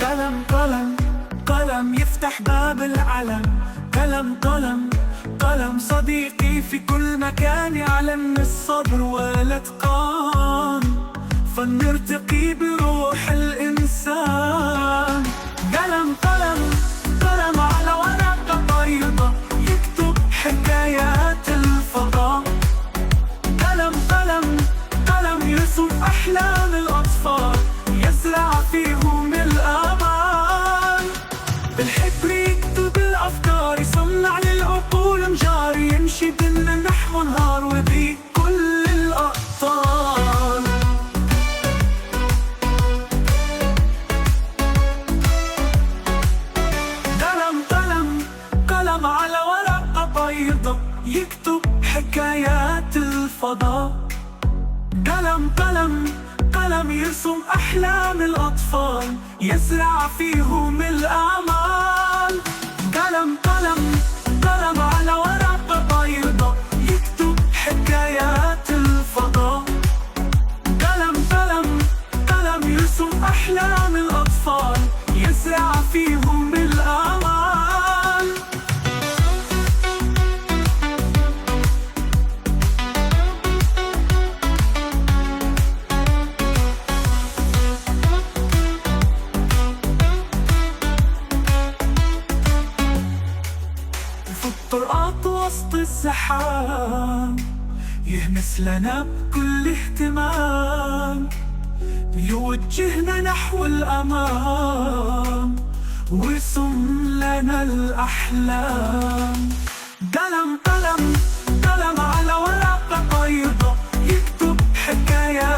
قلم قلم قلم يفتح باب العلم. قلم قلم قلم صديقي في كل مكان، يعلم الصبر والاتقان، فن يرتقي بروح الإنسان. قلم قلم قلم على ورقة بيضة يكتب حكايات الفضاء. قلم قلم قلم يرسم أحلام الأطفال، يزرع فيهم الآمال. بالحبر يكتب الأفكار، يصنع للعقول مجار، يمشي بينا نحو نهار وبيه كل الأبطال. قلم قلم قلم على ورقة بيضة يكتب حكايات الفضاء. قلم قلم قلم يرسم أحلام الأطفال، يزرع فيهم الآمال. قلم قلم قلم على ورقة بيضة يكتب حكايات الفضاء. قلم قلم قلم يرسم أحلام الأطفال، يزرع فيهم الآمال. في الطرقات وسط الزحام يهمس لنا بكل اهتمام، يوجهنا نحو الأمام ويرسم لنا الأحلام. قلم قلم قلم على ورقة بيضة يكتب حكايات